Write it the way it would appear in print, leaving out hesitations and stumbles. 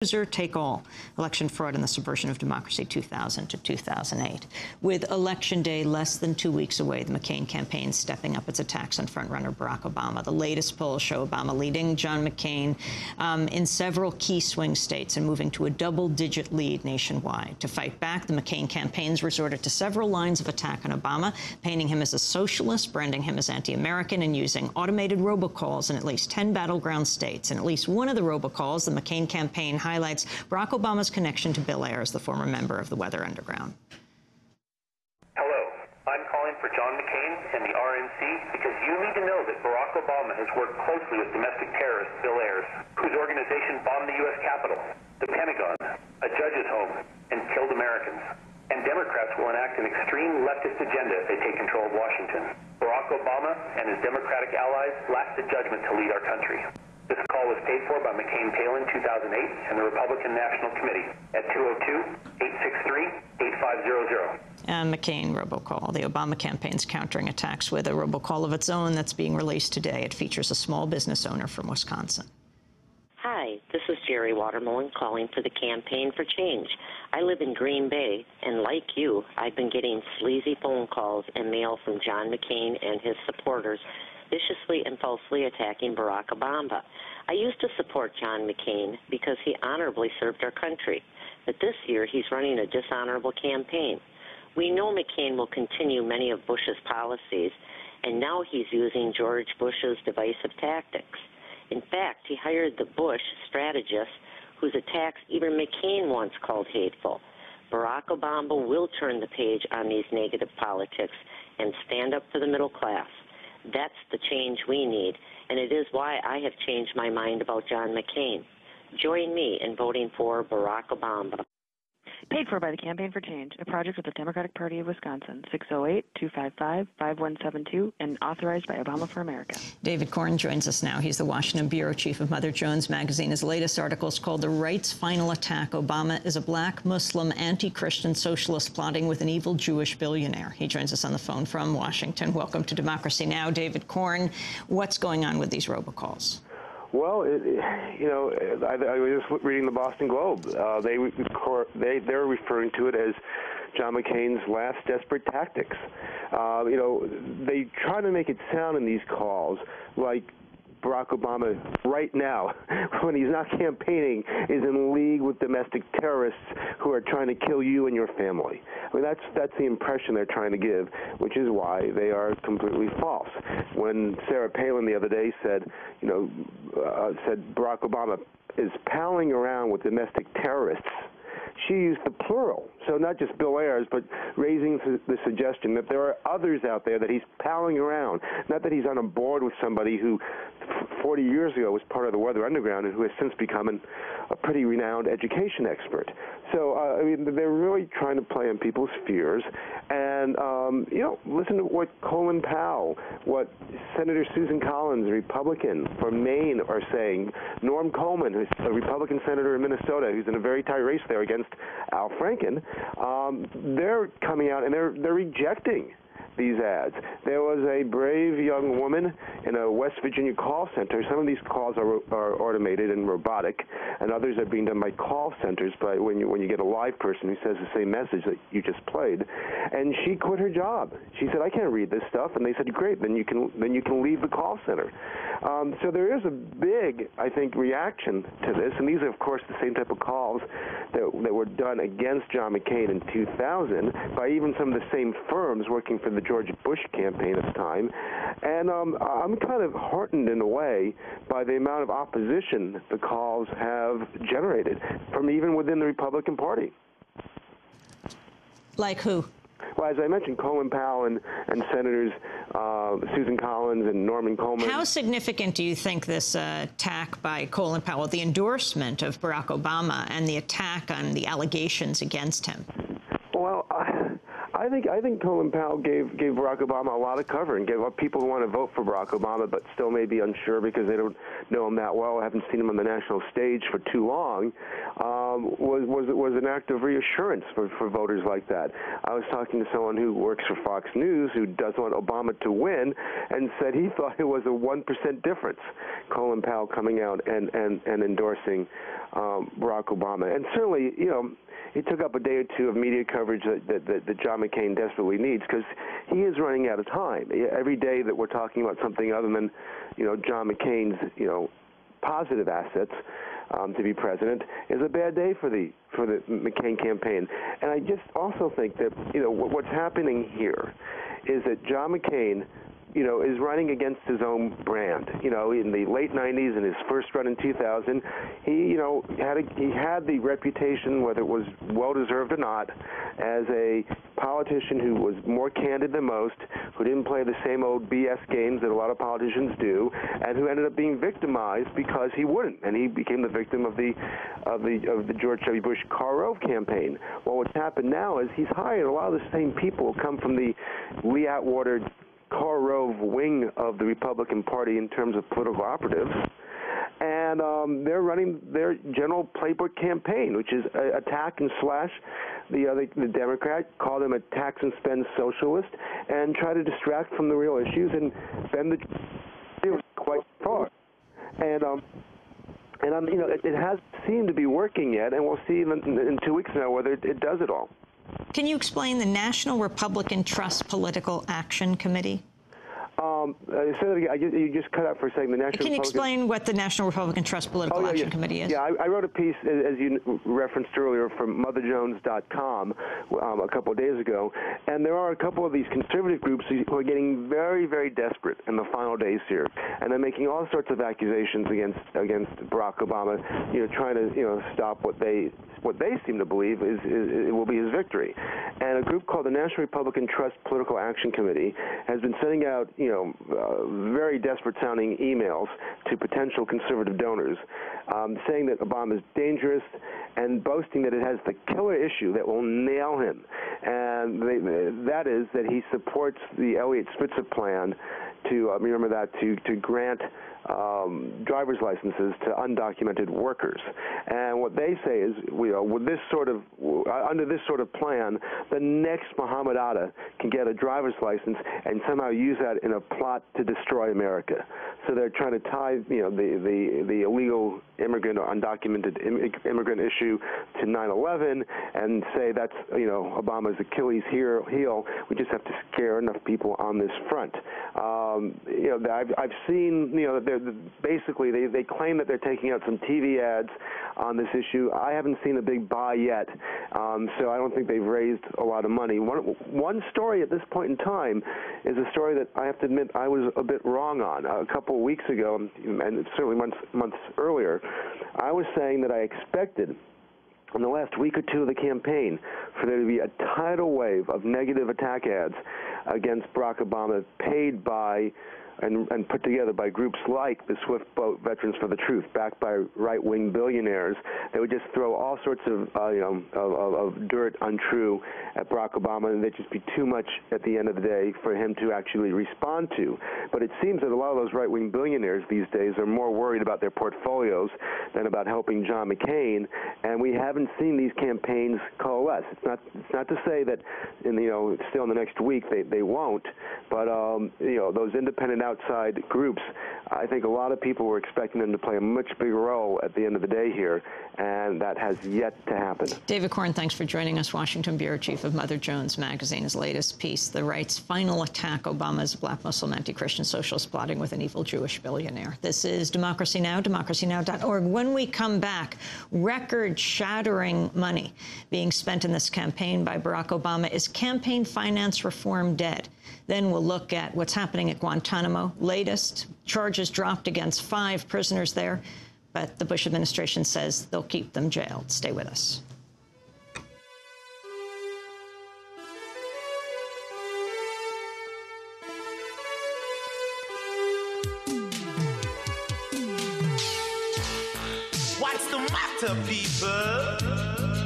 take all, election fraud and the subversion of democracy 2000 to 2008. With Election Day less than 2 weeks away, the McCain campaign stepping up its attacks on frontrunner Barack Obama. The latest polls show Obama leading John McCain in several key swing states and moving to a double-digit lead nationwide. To fight back, the McCain campaigns resorted to several lines of attack on Obama, painting him as a socialist, branding him as anti-American, and using automated robocalls in at least 10 battleground states. In at least one of the robocalls, the McCain campaign highlights Barack Obama's connection to Bill Ayers, the former member of the Weather Underground. Hello, I'm calling for John McCain and the RNC because you need to know that Barack Obama has worked closely with domestic terrorist Bill Ayers, whose organization bombed the U.S. Capitol, the Pentagon, a judge's home, and killed Americans. And Democrats will enact an extreme leftist agenda if they take control of Washington. Barack Obama and his Democratic allies lack the judgment to lead our country. This call was paid for by McCain-Palin 2008 and the Republican National Committee at 202-863-8500. And McCain robocall. The Obama campaign's countering attacks with a robocall of its own that's being released today. It features a small business owner from Wisconsin. Hi, this is Jerry Watermelon calling for the Campaign for Change. I live in Green Bay, and like you, I've been getting sleazy phone calls and mail from John McCain and his supporters viciously and falsely attacking Barack Obama. I used to support John McCain because he honorably served our country, but this year he's running a dishonorable campaign. We know McCain will continue many of Bush's policies, and now he's using George Bush's divisive tactics. In fact, he hired the Bush strategist whose attacks even McCain once called hateful. Barack Obama will turn the page on these negative politics and stand up for the middle class. That's the change we need, and it is why I have changed my mind about John McCain. Join me in voting for Barack Obama. Paid for by the Campaign for Change, a project of the Democratic Party of Wisconsin, 608-255-5172, and authorized by Obama for America. David Corn joins us now. He's the Washington bureau chief of Mother Jones magazine. His latest article is called The Right's Final Attack. Obama is a black, Muslim, anti-Christian socialist plotting with an evil Jewish billionaire. He joins us on the phone from Washington. Welcome to Democracy Now!, David Corn. What's going on with these robocalls? Well, I was just reading the Boston Globe. They're referring to it as John McCain's last desperate tactics. They try to make it sound in these calls like Barack Obama right now, when he's not campaigning, is in league with domestic terrorists who are trying to kill you and your family. I mean, that's the impression they're trying to give, which is why they are completely false. When Sarah Palin the other day said Barack Obama is palling around with domestic terrorists, she used the plural, so not just Bill Ayers, but raising the suggestion that there are others out there that he's palling around, not that he's on a board with somebody who 40 years ago was part of the Weather Underground and who has since become a pretty renowned education expert. So, I mean, they're really trying to play on people's fears. And, listen to what Colin Powell, what Senator Susan Collins, a Republican from Maine, are saying. Norm Coleman, who's a Republican senator in Minnesota, who's in a very tight race there against Al Franken, they're coming out and they're rejecting these ads. There was a brave young woman in a West Virginia call center. Some of these calls are automated and robotic, and others are being done by call centers. But when you get a live person who says the same message that you just played, and she quit her job. She said, "I can't read this stuff," and they said, "Great, then you can leave the call center." So there is a big, I think, reaction to this, and these are, of course, the same type of calls that were done against John McCain in 2000 by even some of the same firms working for the George Bush campaign at the time. And I'm kind of heartened in a way by the amount of opposition the calls have generated from even within the Republican Party. Like who? Well, as I mentioned, Colin Powell and Senators Susan Collins and Norman Coleman. How significant do you think this attack by Colin Powell, the endorsement of Barack Obama, and the attack on the allegations against him? Well, I think Colin Powell gave Barack Obama a lot of cover and gave people who want to vote for Barack Obama but still may be unsure because they don't know him that well, haven't seen him on the national stage for too long, was an act of reassurance for voters like that. I was talking to someone who works for Fox News who doesn't want Obama to win and said he thought it was a 1% difference, Colin Powell coming out and endorsing Barack Obama. And certainly, it took up a day or two of media coverage that John McCain desperately needs because he is running out of time. Every day that we're talking about something other than, John McCain's, positive assets to be president is a bad day for the McCain campaign. And I just also think that, what's happening here is that John McCain is running against his own brand. In the late 90s and his first run in 2000, he had the reputation, whether it was well-deserved or not, as a politician who was more candid than most, who didn't play the same old BS games that a lot of politicians do, and who ended up being victimized because he wouldn't, and he became the victim of the George W. Bush Karl Rove campaign. Well, what's happened now is he's hired a lot of the same people who come from the Lee Atwater Karl Rove wing of the Republican Party in terms of political operatives, and they're running their general playbook campaign, which is attack and slash the Democrat, call them a tax and spend socialist, and try to distract from the real issues and bend the quite far. And it hasn't seemed to be working yet, and we'll see in 2 weeks now whether it does it all. Can you explain the National Republican Trust Political Action Committee? Say that again. You just cut out for a second. The National Can you explain what the National Republican Trust Political Action Committee is? Yeah, I wrote a piece, as you referenced earlier, from motherjones.com a couple of days ago, and there are a couple of these conservative groups who are getting very, very desperate in the final days here, and they're making all sorts of accusations against Barack Obama, trying to stop what they seem to believe it will be his victory. And a group called the National Republican Trust Political Action Committee has been sending out, very desperate-sounding emails to potential conservative donors, saying that Obama is dangerous and boasting that it has the killer issue that will nail him. And that is that he supports the Eliot Spitzer plan to grant driver's licenses to undocumented workers. And what they say is, with this under this sort of plan, the next Muhammad Atta can get a driver's license and somehow use that in a plot to destroy America. So they're trying to tie, the illegal immigrant or undocumented immigrant issue to 9/11 and say that's, Obama's Achilles heel. We just have to scare enough people on this front. I've seen, basically they claim that they're taking out some TV ads on this issue. I haven't seen a big buy yet, so I don't think they've raised a lot of money. One story at this point in time is a story that I have to admit I was a bit wrong on. A couple of weeks ago, and certainly months earlier, I was saying that I expected in the last week or two of the campaign for there to be a tidal wave of negative attack ads against Barack Obama paid by and put together by groups like the Swift Boat Veterans for the Truth, backed by right-wing billionaires. They would just throw all sorts of dirt untrue at Barack Obama, and they'd just be too much at the end of the day for him to actually respond to. But it seems that a lot of those right-wing billionaires these days are more worried about their portfolios than about helping John McCain, and we haven't seen these campaigns coalesce. It's not to say that still in the next week they won't, but those independent outside groups, I think a lot of people were expecting them to play a much bigger role at the end of the day here, and that has yet to happen. David Corn, thanks for joining us. Washington Bureau Chief of Mother Jones Magazine's latest piece, The Right's Final Attack, Obama's Black Muslim Anti-Christian Socialist Plotting with an Evil Jewish Billionaire. This is Democracy Now!, democracynow.org. When we come back, record-shattering money being spent in this campaign by Barack Obama. Is campaign finance reform dead? Then we'll look at what's happening at Guantanamo. Latest charges dropped against 5 prisoners there, but the Bush administration says they'll keep them jailed. Stay with us. What's the matter, people?